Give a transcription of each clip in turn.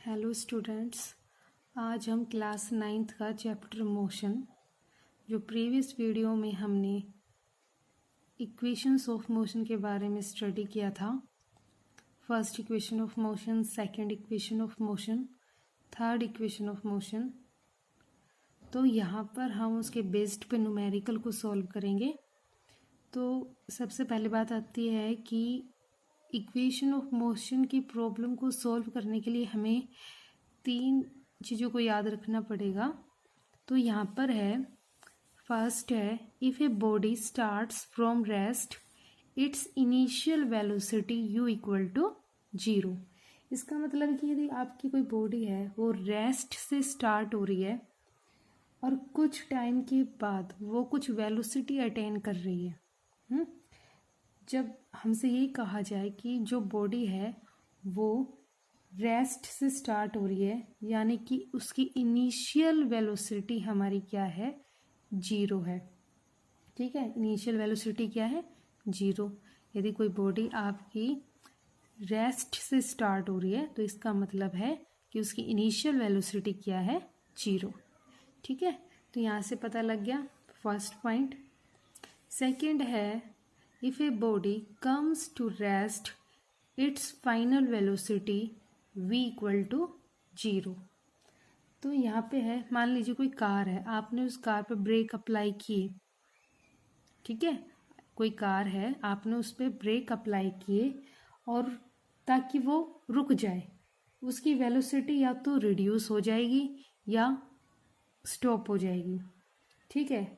Hello students, आज हम class 9th का चैप्टर मोशन, जो प्रीवियस वीडियो में हमने इक्वेशंस ऑफ मोशन के बारे में स्टडी किया था। First equation of motion, second equation of motion, third equation of motion. तो यहाँ पर हम उसके बेस्ड पे न्यूमेरिकल को सॉल्व करेंगे। तो सबसे पहले बात आती है कि इक्वेशन ऑफ मोशन की प्रॉब्लम को सॉल्व करने के लिए हमें तीन चीज़ों को याद रखना पड़ेगा। तो यहाँ पर है, फर्स्ट है, if a body starts from rest its initial velocity u equal to 0। इसका मतलब है कि यदि आपकी कोई बॉडी है वो रेस्ट से स्टार्ट हो रही है और कुछ टाइम के बाद वो कुछ वेलोसिटी अटेन कर रही है। जब हमसे ये कहा जाए कि जो बॉडी है वो रेस्ट से स्टार्ट हो रही है, यानी कि उसकी इनिशियल वेलोसिटी हमारी क्या है, 0 है। ठीक है, इनिशियल वेलोसिटी क्या है, 0। यदि कोई बॉडी आपकी रेस्ट से स्टार्ट हो रही है तो इसका मतलब है कि उसकी इनिशियल वेलोसिटी क्या है, 0। ठीक है, तो यहाँ से पता लग गया फर्स्ट पॉइंट। सेकंड है, if a body comes to rest its final velocity v equal to 0। तो यहाँ पे है, मान लीजिए कोई कार है, आपने उस कार पे ब्रेक अप्लाई किए। ठीक है, कोई कार है, आपने उस पर ब्रेक अप्लाई किए और ताकि वो रुक जाए, उसकी वेलोसिटी या तो रिड्यूस हो जाएगी या स्टॉप हो जाएगी। ठीक है,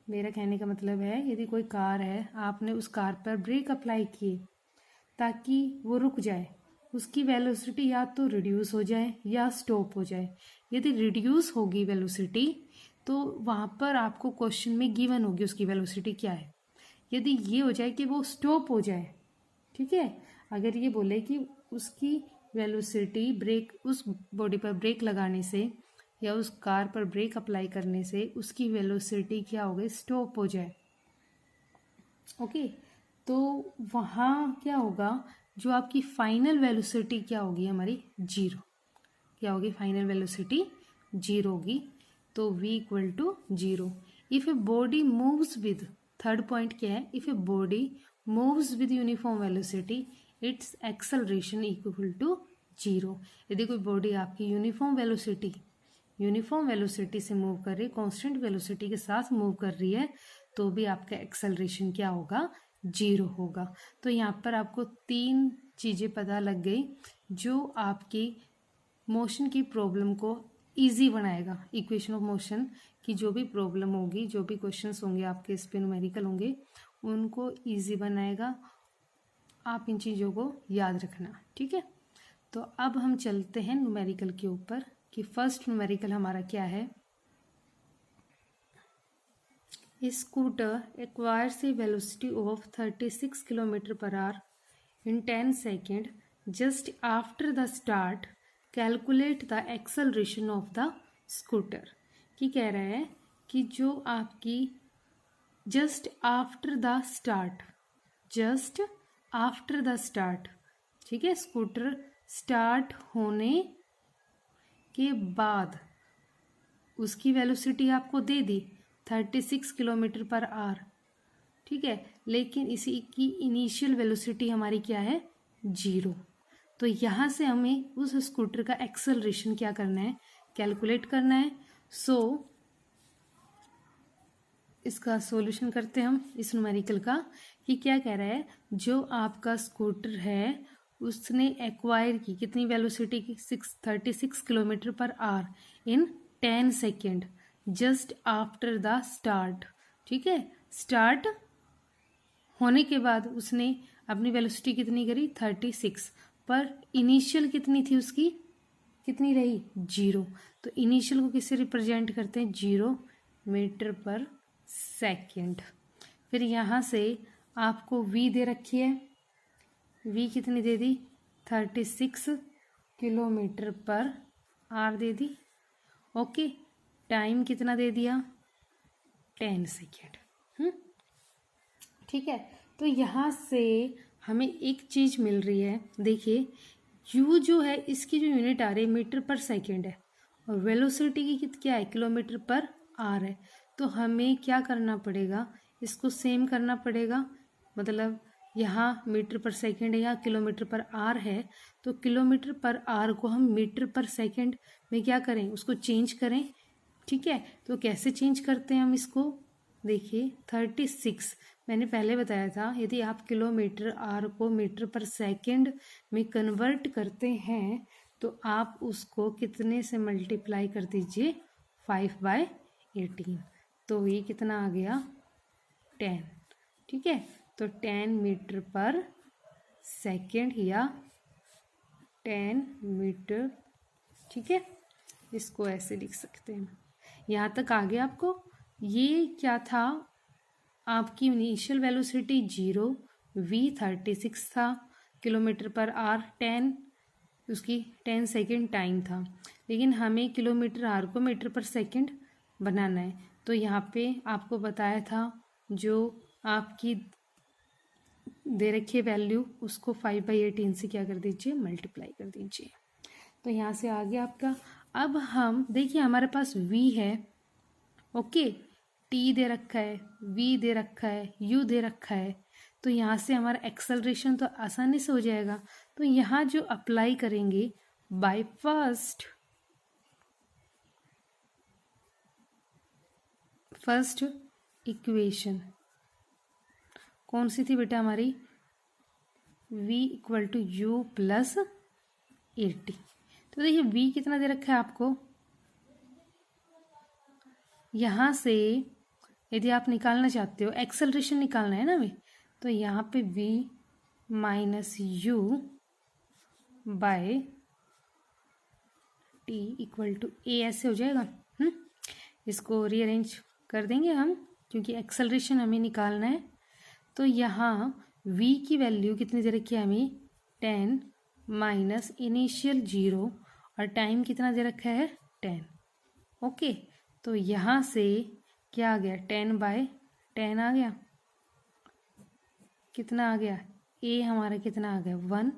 मेरा कहने का मतलब है, यदि कोई कार है, आपने उस कार पर ब्रेक अप्लाई किए ताकि वो रुक जाए, उसकी वेलोसिटी या तो रिड्यूस हो जाए या स्टॉप हो जाए। यदि रिड्यूस होगी वेलोसिटी तो वहाँ पर आपको क्वेश्चन में गिवन होगी उसकी वेलोसिटी क्या है। यदि ये हो जाए कि वो स्टॉप हो जाए, ठीक है, अगर ये बोले कि उसकी वेलोसिटी ब्रेक, उस बॉडी पर ब्रेक लगाने से या उस कार पर ब्रेक अप्लाई करने से उसकी वेलोसिटी क्या हो गई, स्टॉप हो जाए। ओके, तो वहाँ क्या होगा, जो आपकी फाइनल वेलोसिटी क्या होगी हमारी, 0। क्या होगी, फाइनल वेलोसिटी 0 होगी। तो v equal to 0। If a body moves with, third point क्या है, if a body moves with uniform velocity its acceleration equal to 0। यदि कोई बॉडी आपकी यूनिफॉर्म वेलोसिटी से मूव कर रही है, कांस्टेंट वेलोसिटी के साथ मूव कर रही है, तो भी आपका एक्सेलरेशन क्या होगा, 0 होगा। तो यहाँ पर आपको तीन चीज़ें पता लग गई जो आपकी मोशन की प्रॉब्लम को इजी बनाएगा। इक्वेशन ऑफ मोशन की जो भी प्रॉब्लम होगी, जो भी क्वेश्चंस होंगे आपके इस पे न्यूमेरिकल होंगे, उनको इजी बनाएगा। आप इन चीज़ों को याद रखना। ठीक है, तो अब हम चलते हैं न्यूमेरिकल के ऊपर कि फर्स्ट न्यूमेरिकल हमारा क्या है। Scooter acquires A velocity of 36 kilometre per hour in 10 second just after the start, calculate the acceleration of the scooter. की कह रहा है कि जो आपकी जस्ट आफ्टर द स्टार्ट, ठीक है, स्कूटर स्टार्ट होने के बाद उसकी वेलोसिटी आपको दे दी 36 किलोमीटर पर आवर। ठीक है, लेकिन इसी की इनिशियल वेलोसिटी हमारी क्या है, 0। तो यहाँ से हमें उस स्कूटर का एक्सेलरेशन क्या करना है, कैलकुलेट करना है। सो इसका सॉल्यूशन करते हैं हम इस न्यूमेरिकल का कि क्या कह रहा है, जो आपका स्कूटर है उसने एक्वायर की कितनी वेलोसिटी की, 36 kilometre per hour in 10 second just after the start. ठीक है, स्टार्ट होने के बाद उसने अपनी वेलोसिटी कितनी करी, 36, पर इनिशियल कितनी थी उसकी, कितनी रही, 0। तो इनिशियल को किससे रिप्रेजेंट करते हैं, 0 मीटर पर सेकेंड। फिर यहाँ से आपको v दे रखी है, v कितनी दे दी, 36 किलोमीटर पर आवर दे दी। ओके, टाइम कितना दे दिया, 10 सेकेंड। ठीक है, तो यहाँ से हमें एक चीज़ मिल रही है। देखिए, यू जो है इसकी जो यूनिट आ रही है मीटर पर सेकेंड है और वेलोसिटी की क्या है किलोमीटर पर आर है। तो हमें क्या करना पड़ेगा, इसको सेम करना पड़ेगा। मतलब यहाँ मीटर पर सेकेंड है, यहाँ किलोमीटर पर आर है, तो किलोमीटर पर आर को हम मीटर पर सेकेंड में क्या करें, उसको चेंज करें। ठीक है, तो कैसे चेंज करते हैं हम इसको, देखिए 36 मैंने पहले बताया था, यदि आप किलोमीटर आर को मीटर पर सेकेंड में कन्वर्ट करते हैं तो आप उसको कितने से मल्टीप्लाई कर दीजिए, 5/18। तो ये कितना आ गया, 10। ठीक है, तो 10 मीटर पर सेकेंड या 10 मीटर। ठीक है, इसको ऐसे लिख सकते हैं। यहाँ तक आ गया आपको। ये क्या था, आपकी इनिशियल वेलोसिटी 0, v 36 था, किलोमीटर पर आर 10, उसकी 10 सेकेंड टाइम था। लेकिन हमें किलोमीटर आर को मीटर पर सेकेंड बनाना है, तो यहाँ पे आपको बताया था जो आपकी दे रखी है वैल्यू, उसको 5/18 से क्या कर दीजिए, मल्टीप्लाई कर दीजिए। तो यहाँ से आ गया आपका। अब हम देखिए हमारे पास v है, ओके, t दे रखा है, v दे रखा है, u दे रखा है, तो यहाँ से हमारा एक्सेलरेशन तो आसानी से हो जाएगा। तो यहाँ जो अप्लाई करेंगे बाय फर्स्ट इक्वेशन कौन सी थी बेटा हमारी, v = u + 80। तो देखिए v कितना दे रखा है आपको, यहाँ से यदि आप निकालना चाहते हो, एक्सेलरेशन निकालना है ना हमें, तो यहाँ पे v - u by t = a ऐसे हो जाएगा। इसको रीअरेंज कर देंगे हम, क्योंकि एक्सेलरेशन हमें निकालना है। तो यहाँ v की वैल्यू कितनी दे रखी है हमें, 10 माइनस इनिशियल 0 और टाइम कितना दे रखा है, 10। ओके, तो यहाँ से क्या आ गया, 10/10 आ गया। कितना आ गया, a हमारा कितना आ गया, 1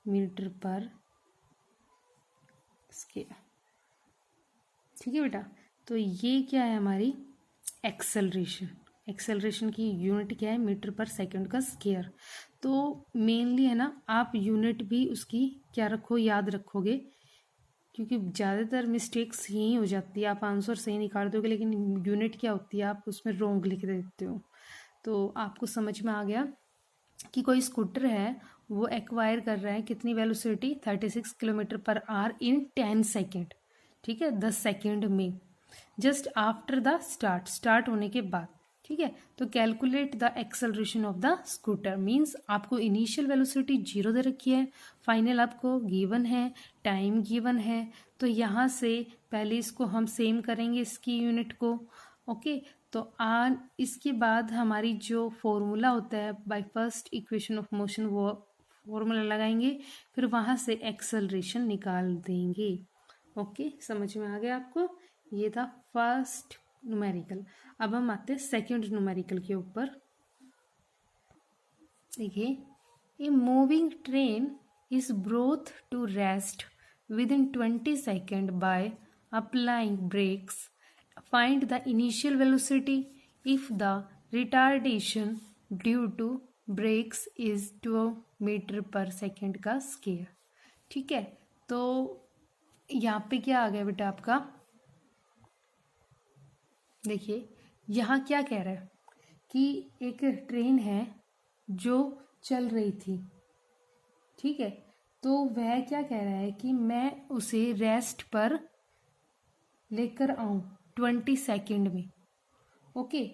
मीटर पर स्क्वायर। ठीक है बेटा, तो ये क्या है हमारी एक्सेलरेशन। एक्सेलरेशन की यूनिट क्या है, मीटर पर सेकंड का स्क्वायर। तो मेनली है ना, आप यूनिट भी उसकी क्या रखो, याद रखोगे, क्योंकि ज़्यादातर मिस्टेक्स यही हो जाती है। आप आंसर सही निकाल दोगे लेकिन यूनिट क्या होती है आप उसमें रॉन्ग लिख देते हो। तो आपको समझ में आ गया कि कोई स्कूटर है, वो एक्वायर कर रहा है कितनी वेलोसिटी, 36 किलोमीटर पर आवर इन 10 सेकेंड। ठीक है, 10 सेकेंड में, जस्ट आफ्टर द स्टार्ट होने के बाद। ठीक है, तो calculate the acceleration of the scooter, means आपको इनिशियल वेलोसिटी 0 दे रखी है, फाइनल आपको गिवन है, टाइम गिवन है। तो यहाँ से पहले इसको हम सेम करेंगे इसकी यूनिट को। ओके, तो इसके बाद हमारी जो फॉर्मूला होता है bye first equation of motion, वो फॉर्मूला लगाएंगे, फिर वहाँ से एक्सेलरेशन निकाल देंगे। ओके, समझ में आ गया आपको। ये था फर्स्ट न्यूमेरिकल। अब हम आते हैं सेकंड न्यूमेरिकल के ऊपर। देखिए, a moving train is brought to rest within 20 second by applying brakes. Find the initial velocity if the retardation due to brakes is 2 metre per second का square. ठीक है, तो यहाँ पे क्या आ गया बेटा आपका, देखिए यहाँ क्या कह रहा है कि एक ट्रेन है जो चल रही थी। ठीक है, तो वह क्या कह रहा है कि मैं उसे रेस्ट पर लेकर आऊं 20 सेकेंड में। ओके,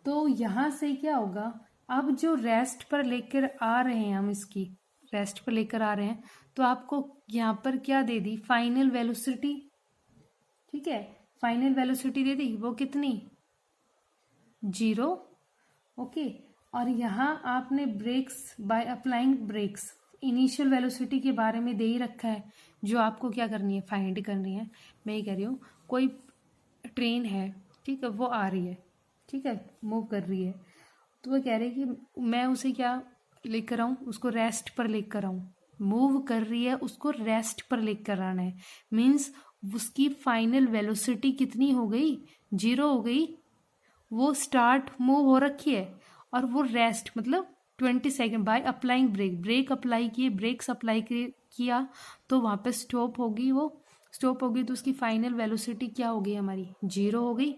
तो यहाँ से क्या होगा, अब जो रेस्ट पर लेकर आ रहे हैं हम, इसकी रेस्ट पर लेकर आ रहे हैं, तो आपको यहाँ पर क्या दे दी, फाइनल वेलोसिटी। ठीक है, फाइनल वेलोसिटी दे दी, वो कितनी, 0। ओके, और यहाँ आपने brakes by applying brakes, initial velocity के बारे में दे ही रखा है, जो आपको क्या करनी है, फाइंड करनी है। मैं ये कह रही हूँ, कोई ट्रेन है, ठीक है, वो आ रही है, ठीक है, मूव कर रही है, तो वो कह रही है कि मैं उसे क्या लेकर आऊँ, उसको रेस्ट पर लेकर आऊँ, मूव कर रही है उसको रेस्ट पर लेकर आना है। मीन्स उसकी फाइनल वेलोसिटी कितनी हो गई, 0 हो गई। वो स्टार्ट मूव हो रखी है और वो रेस्ट मतलब 20 second by applying brake, brake apply किए, ब्रेक्स अप्लाई किया तो वहाँ पे स्टॉप होगी। वो स्टॉप होगी तो उसकी फाइनल वेलोसिटी क्या हो गई हमारी, 0 हो गई।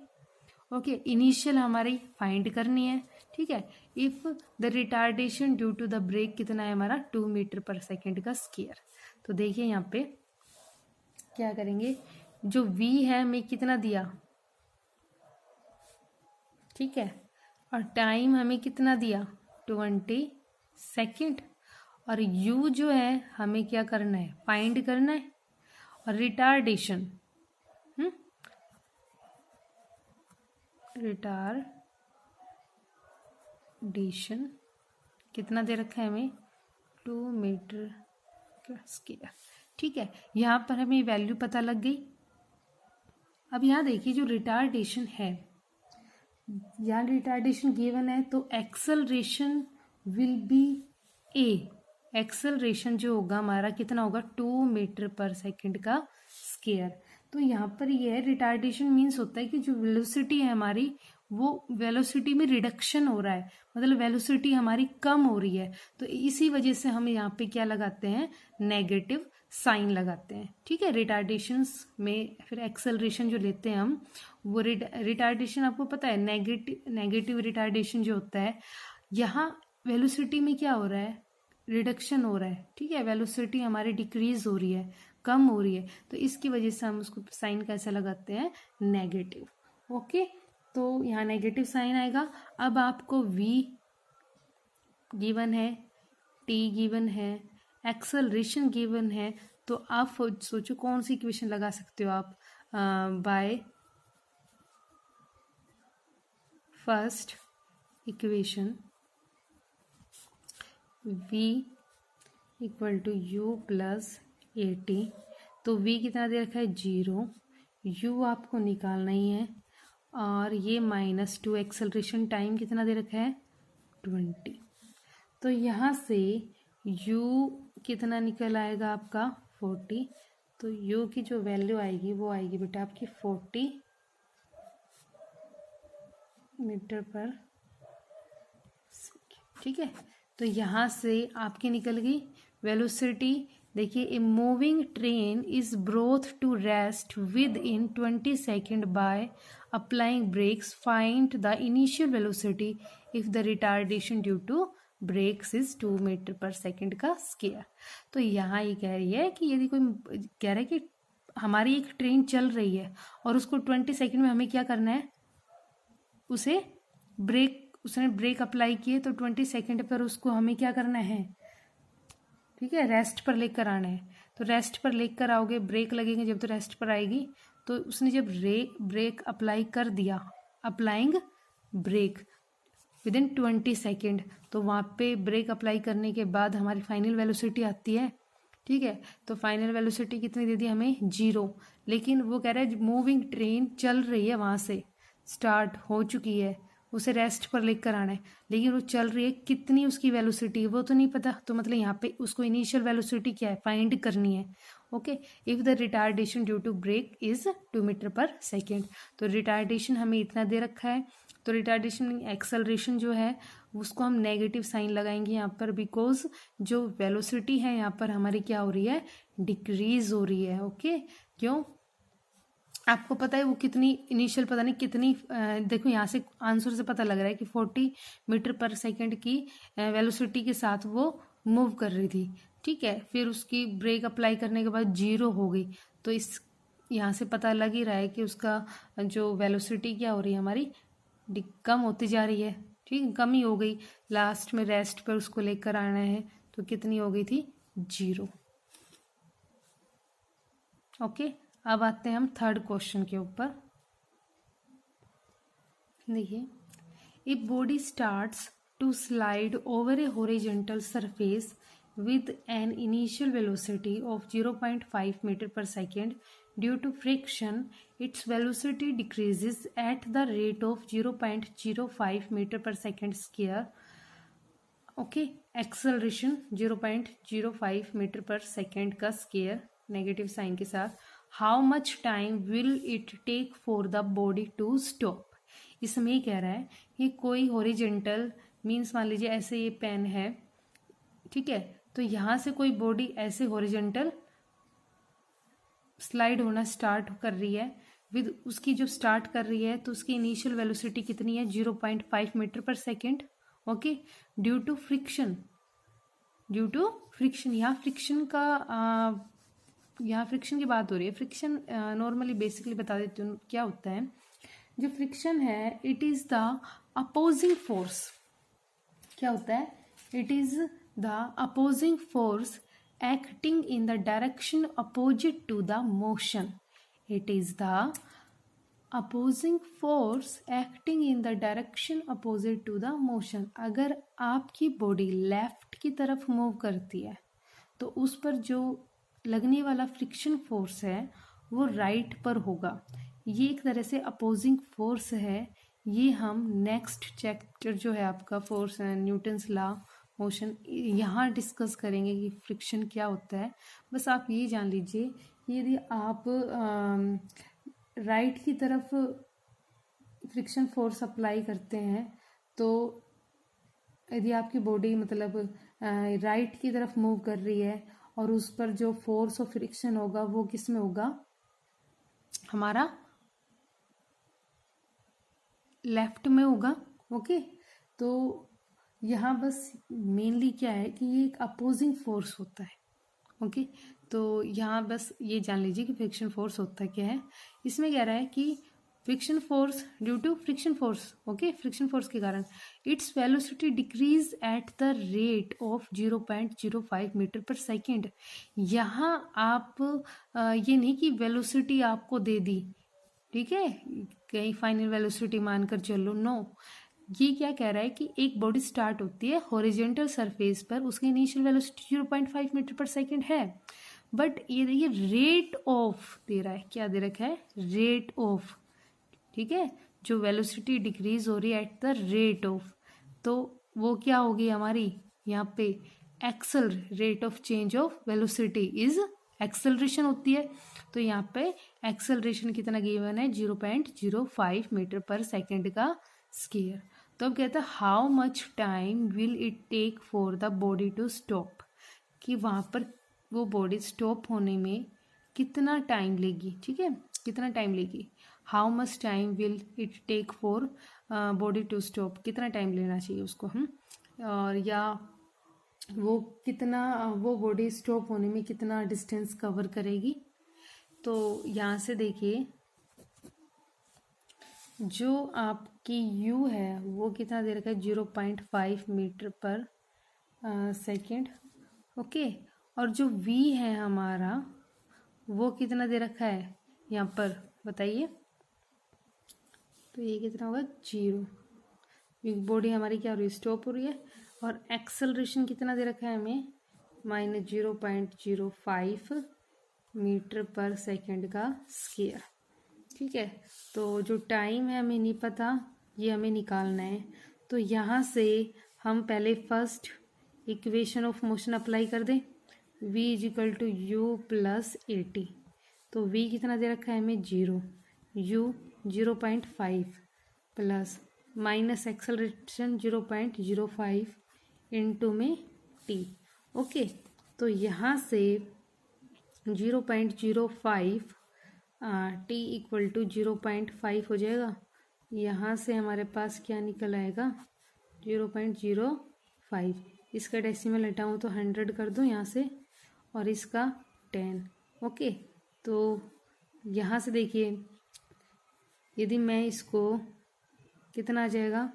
ओके, इनिशियल हमारी फाइंड करनी है। ठीक है, if the retardation due to the brake कितना है हमारा, 2 मीटर पर सेकेंड का स्क्वायर। तो देखिए यहाँ पे क्या करेंगे, जो v है हमें कितना दिया, ठीक है, और टाइम हमें कितना दिया 20 सेकेंड, और u जो है हमें क्या करना है, फाइंड करना है। और रिटार्डेशन रिटार्डेशन कितना दे रखा है हमें, 2 मीटर का स्क्वायर। ठीक है, यहाँ पर हमें वैल्यू पता लग गई। अब यहाँ देखिए जो रिटार्डेशन है, यहाँ रिटार्डेशन गिवन है तो acceleration will be A, acceleration जो होगा हमारा कितना होगा, 2 मीटर पर सेकेंड का स्क्वायर। तो यहाँ पर ये है रिटार्डेशन मीन्स होता है कि जो वेलोसिटी है हमारी वो वेलोसिटी में रिडक्शन हो रहा है, मतलब वेलोसिटी हमारी कम हो रही है। तो इसी वजह से हम यहाँ पे क्या लगाते हैं, नेगेटिव साइन लगाते हैं। ठीक है, रिटार्डेशंस में फिर एक्सेलरेशन जो लेते हैं हम, वो रिटार्डेशन आपको पता है नेगेटिव रिटार्डेशन जो होता है, यहाँ वेलोसिटी में क्या हो रहा है, रिडक्शन हो रहा है। ठीक है, वेलोसिटी हमारी डिक्रीज हो रही है, कम हो रही है, तो इसकी वजह से हम उसको साइन कैसे लगाते हैं, नेगेटिव। ओके, तो यहाँ नेगेटिव साइन आएगा। अब आपको v गिवन है, t गिवन है, एक्सेलरेशन गिवन है, तो आप सोचो कौन सी इक्वेशन लगा सकते हो आप, by first equation v equal to u plus A T. तो v कितना दे रखा है, 0, u आपको निकालना ही है, और ये -2 एक्सेलरेशन टाइम कितना दे रखा है, 20। तो यहाँ से u कितना निकल आएगा आपका, 40। तो u की जो वैल्यू आएगी वो आएगी बेटा आपकी 40 मीटर पर। ठीक है, तो यहाँ से आपकी निकल गई वेलोसिटी। देखिए, a moving train is brought to rest within 20 second by applying brakes, find the initial velocity if the retardation due to brakes is 2 metre per second का स्क्वायर। तो यहाँ ये कह रही है कि यदि कोई कह रहा है कि हमारी एक ट्रेन चल रही है और उसको 20 सेकेंड में हमें क्या करना है, उसे उसने ब्रेक अप्लाई किए, तो 20 सेकेंड पर उसको हमें क्या करना है, ठीक है, रेस्ट पर लेकर आना है। तो रेस्ट पर लेकर आओगे, ब्रेक लगेंगे जब, तो रेस्ट पर आएगी। तो उसने जब ब्रेक अप्लाई कर दिया, applying brake within 20 second, तो वहाँ पे ब्रेक अप्लाई करने के बाद हमारी फाइनल वेलोसिटी आती है। ठीक है, तो फाइनल वेलोसिटी कितनी दे दी हमें, 0। लेकिन वो कह रहा है मूविंग ट्रेन चल रही है, वहाँ से स्टार्ट हो चुकी है, उसे रेस्ट पर लेकर आना है, लेकिन वो चल रही है, कितनी उसकी वेलोसिटी वो तो नहीं पता। तो मतलब यहाँ पे उसको इनिशियल वेलोसिटी क्या है, फाइंड करनी है। Okay, if the retardation due to brake is 2 metre per second. तो रिटार्डेशन हमें इतना दे रखा है, तो रिटार्डेशन एक्सेलरेशन जो है उसको हम नेगेटिव साइन लगाएंगे यहाँ पर, बिकॉज जो वेलोसिटी है यहाँ पर हमारी क्या हो रही है, डिक्रीज हो रही है। ओके, क्यों, आपको पता है वो कितनी इनिशियल पता नहीं कितनी, देखो यहाँ से आंसर से पता लग रहा है कि 40 मीटर पर सेकेंड की वेलोसिटी के साथ वो मूव कर रही थी। ठीक है, फिर उसकी ब्रेक अप्लाई करने के बाद 0 हो गई। तो इस यहाँ से पता लग ही रहा है कि उसका जो वेलोसिटी क्या हो रही है हमारी, कम होती जा रही है। ठीक, कम ही हो गई, लास्ट में रेस्ट पर उसको लेकर आना है, तो कितनी हो गई थी, 0। ओके, अब आते हैं हम थर्ड क्वेश्चन के ऊपर। देखिए, if body starts to slide over a horizontal surface with an initial velocity of 0.5 meter per second, due to friction its velocity decreases at the rate of 0.05 meter per second square. Okay, acceleration 0.05 metre per second का square negative sign के साथ, how much time will it take for the body to stop. इसमें ये कह रहा है कि कोई हॉरिजेंटल मीन्स मान लीजिए ऐसे ये पेन है, ठीक है, तो यहाँ से कोई बॉडी ऐसे हॉरिजेंटल स्लाइड होना स्टार्ट कर रही है, विद उसकी जो स्टार्ट कर रही है तो उसकी इनिशियल वेलोसिटी कितनी है 0.5 metre per second. Okay, due to friction यहाँ फ्रिक्शन का यहाँ फ्रिक्शन की बात हो रही है। फ्रिक्शन नॉर्मली बेसिकली बता देती हूँ क्या होता है। जो फ्रिक्शन है it is the opposing force. क्या होता है? It is the opposing force acting in the direction opposite to the motion. It is the opposing force acting in the direction opposite to the motion. अगर आपकी body left की तरफ move करती है तो उस पर जो लगने वाला फ्रिक्शन फोर्स है वो राइट पर होगा। ये एक तरह से अपोजिंग फोर्स है। ये हम नेक्स्ट चैप्टर जो है आपका फोर्स न्यूटन्स लॉ मोशन यहाँ डिस्कस करेंगे कि फ्रिक्शन क्या होता है। बस आप ये जान लीजिए यदि आप राइट की तरफ फ्रिक्शन फोर्स अप्लाई करते हैं तो यदि आपकी बॉडी मतलब राइट की तरफ मूव कर रही है और उस पर जो फोर्स ऑफ फ्रिक्शन होगा वो किस में होगा? हमारा लेफ्ट में होगा। ओके, तो यहाँ बस मेनली क्या है कि ये एक अपोजिंग फोर्स होता है। ओके, तो यहाँ बस ये जान लीजिए कि फ्रिक्शन फोर्स होता क्या है। इसमें कह रहा है कि friction force due to friction force, okay, friction force के कारण its velocity decrease at the rate of 0.05 metre per second. यहाँ आप ये नहीं कि वेलोसिटी आपको दे दी, ठीक है, कहीं फाइनल वेलोसिटी मानकर चलो, नो। ये क्या कह रहा है कि एक बॉडी स्टार्ट होती है हॉरिजेंटल सरफेस पर, उसकी initial velocity 0.5 metre per second है, बट ये देखिए रेट ऑफ दे रहा है। क्या दे रखा है? रेट ऑफ, ठीक है, जो वेलोसिटी डिक्रीज हो रही है एट द रेट ऑफ, तो वो क्या होगी हमारी यहाँ पे axle rate of change of velocity is acceleration होती है। तो यहाँ पे एक्सेलरेशन कितना गिवन है? 0.05 मीटर पर सेकेंड का स्केयर। तो अब कहता है how much time will it take for the body to stop, कि वहाँ पर वो बॉडी स्टॉप होने में कितना टाइम लेगी, ठीक है, कितना टाइम लेगी। How much time will it take for body to stop, कितना टाइम लेना चाहिए उसको हम, और या वो कितना वो बॉडी स्टॉप होने में कितना डिस्टेंस कवर करेगी। तो यहाँ से देखिए जो आपकी u है वो कितना दे रखा है? 0.5 मीटर पर सेकेंड। ओके, और जो v है हमारा वो कितना दे रखा है यहाँ पर बताइए? तो ये कितना होगा? 0। बॉडी हमारी क्या हो रही है? स्टॉप हो रही है। और एक्सेलरेशन कितना दे रखा है हमें? -0.05 मीटर पर सेकेंड का स्केयर, ठीक है। तो जो टाइम है हमें नहीं पता, ये हमें निकालना है। तो यहाँ से हम पहले first equation of motion apply कर दें, v = u + at। तो v कितना दे रखा है हमें? 0, u 0.5 plus minus acceleration 0.05 into में t। ओके, तो यहाँ से 0.05 t = 0.5 हो जाएगा। यहाँ से हमारे पास क्या निकल आएगा? 0.05। इसका डेसिमल हटाऊँ तो 100 कर दूँ यहाँ से, और इसका 10। ओके, तो यहाँ से देखिए यदि मैं इसको कितना आ जाएगा?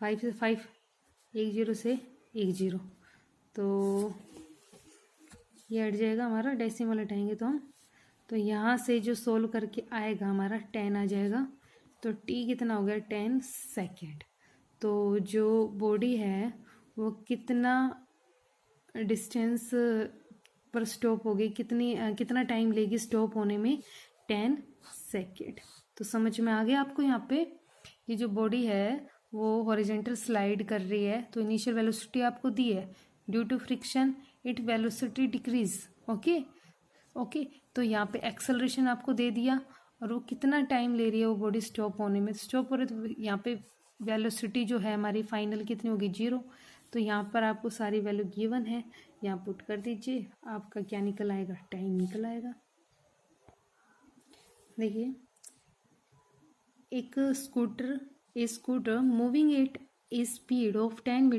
5 से 5, 1 0 से 1 0, तो ये हट जाएगा हमारा, डेसिमल हटाएंगे तो हम, तो यहाँ से जो सोल्व करके आएगा हमारा 10 आ जाएगा। तो t कितना हो गया? 10 सेकेंड। तो जो बॉडी है वो कितना डिस्टेंस पर स्टॉप होगी, कितना टाइम लेगी स्टॉप होने में? 10 सेकेंड। तो समझ में आ गया आपको यहाँ पे? ये जो बॉडी है वो हॉरिजेंटल स्लाइड कर रही है, तो इनिशियल वेलोसिटी आपको दी है, due to friction it velocity decrease. Okay, तो यहाँ पे एक्सेलरेशन आपको दे दिया, और वो कितना टाइम ले रही है वो बॉडी स्टॉप होने में, स्टॉप हो रही है, तो यहाँ पे वेलोसिटी जो है हमारी फाइनल कितनी होगी, 0। तो यहाँ पर आपको सारी वैल्यू गिवन है, यहाँ पुट कर दीजिए, आपका क्या निकल आएगा, टाइम निकल आएगा। देखिए, एक scooter moving at a speed of 10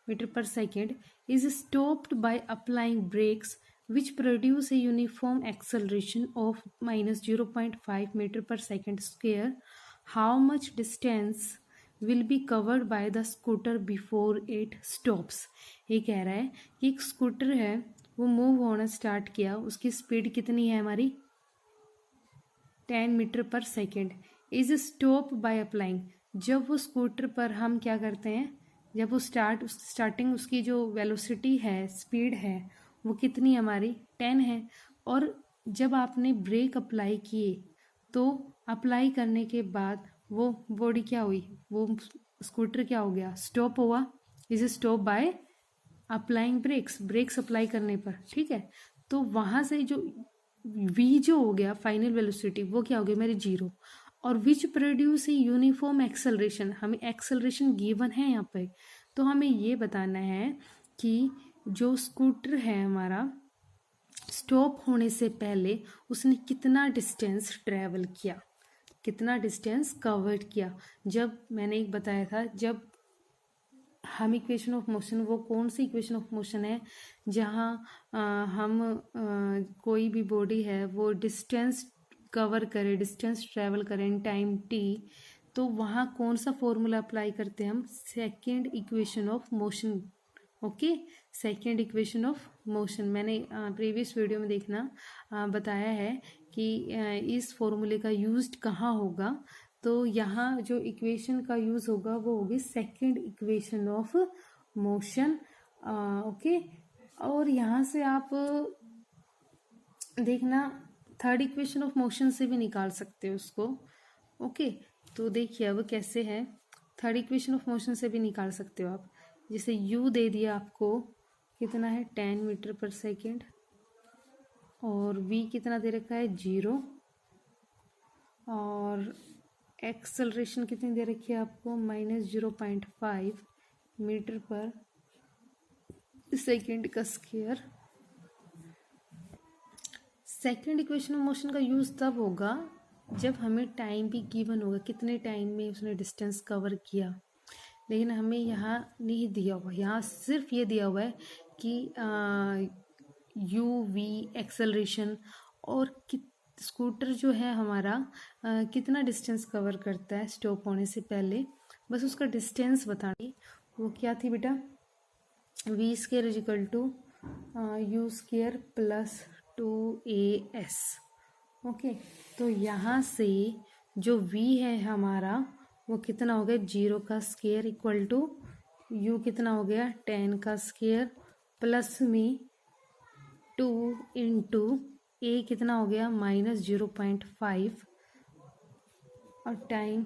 metre per second is stopped by applying brakes which produce a uniform acceleration of minus 0.5 meter per second square. How much distance will be covered by the scooter before it stops? ये कह रहा है कि एक scooter है, वो move होना start किया, उसकी स्पीड कितनी है हमारी, 10 metre per second, is stop by applying. जब वो स्कूटर पर हम क्या करते हैं, जब वो स्टार्टिंग उसकी जो वेलोसिटी है, स्पीड है, वो कितनी हमारी 10 है, और जब आपने ब्रेक अप्लाई किए तो अप्लाई करने के बाद वो बॉडी क्या हुई, वो स्कूटर क्या हो गया, स्टॉप हुआ, is stop by applying brakes apply करने पर। ठीक है, तो वहाँ से जो v जो हो गया फाइनल वेलोसिटी, वो क्या हो गया मेरी 0, और which produce a uniform acceleration, हमें एक्सेलरेशन गिवन है यहाँ पे, तो हमें ये बताना है कि जो स्कूटर है हमारा, स्टॉप होने से पहले उसने कितना डिस्टेंस ट्रेवल किया, कितना डिस्टेंस कवर्ड किया। जब मैंने एक बताया था, जब हम इक्वेशन ऑफ मोशन, वो कौन सी इक्वेशन ऑफ मोशन है जहाँ हम कोई भी बॉडी है वो डिस्टेंस कवर करे, डिस्टेंस ट्रेवल करें इन टाइम t, तो वहाँ कौन सा फॉर्मूला अप्लाई करते हैं हम, second equation of motion. Okay, second equation of motion मैंने प्रीवियस वीडियो में देखना बताया है कि इस फॉर्मूले का यूज्ड कहाँ होगा, तो यहाँ जो इक्वेशन का यूज होगा वो होगी second equation of motion. Okay, और यहाँ से आप देखना थर्ड इक्वेशन ऑफ मोशन से भी निकाल सकते हो उसको। ओके, तो देखिए अब कैसे है, थर्ड इक्वेशन ऑफ मोशन से भी निकाल सकते हो आप। जैसे u दे दिया आपको, कितना है 10 मीटर पर सेकेंड, और v कितना दे रखा है 0, और एक्सेलरेशन कितनी दे रखी है आपको -0.5 मीटर पर सेकेंड का square. Second equation of motion का यूज़ तब होगा जब हमें टाइम भी गिवन होगा, कितने टाइम में उसने डिस्टेंस कवर किया, लेकिन हमें यहाँ नहीं दिया हुआ, यहाँ सिर्फ ये दिया हुआ है कि u v एक्सेलरेशन और स्कूटर जो है हमारा कितना डिस्टेंस कवर करता है स्टॉप होने से पहले, बस उसका डिस्टेंस बतानी। वो क्या थी बेटा, v square is equal to u square plus 2as। Okay, तो यहाँ से जो v है हमारा वो कितना हो गया, 0 का स्क्वायर इक्वल टू u कितना हो गया 10 का स्क्वायर प्लस में 2 इंटू a कितना हो गया -0.5, और टाइम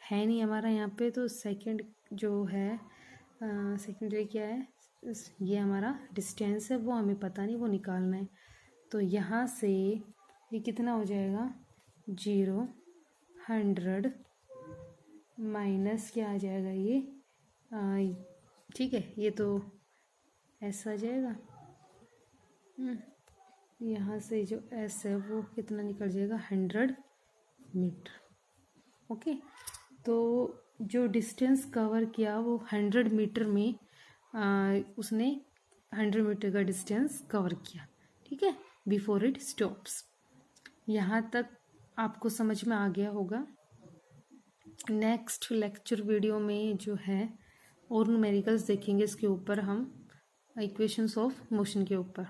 है नहीं हमारा यहाँ पे, तो सेकंड जो है सेकेंडरी क्या है, ये हमारा डिस्टेंस है, वो हमें पता नहीं, वो निकालना है। तो यहाँ से ये कितना हो जाएगा 0 100 माइनस क्या आ जाएगा ये, ठीक है, ये तो ऐसा आ जाएगा, यहाँ से जो s है वो कितना निकल जाएगा 100 मीटर। ओके, तो जो डिस्टेंस कवर किया वो 100 मीटर में उसने 100 मीटर का डिस्टेंस कवर किया। ठीक है, बिफोर इट स्टॉप्स। यहाँ तक आपको समझ में आ गया होगा। नेक्स्ट लेक्चर वीडियो में जो है और न्यूमेरिकल्स देखेंगे, इसके ऊपर हम इक्वेशंस ऑफ मोशन के ऊपर।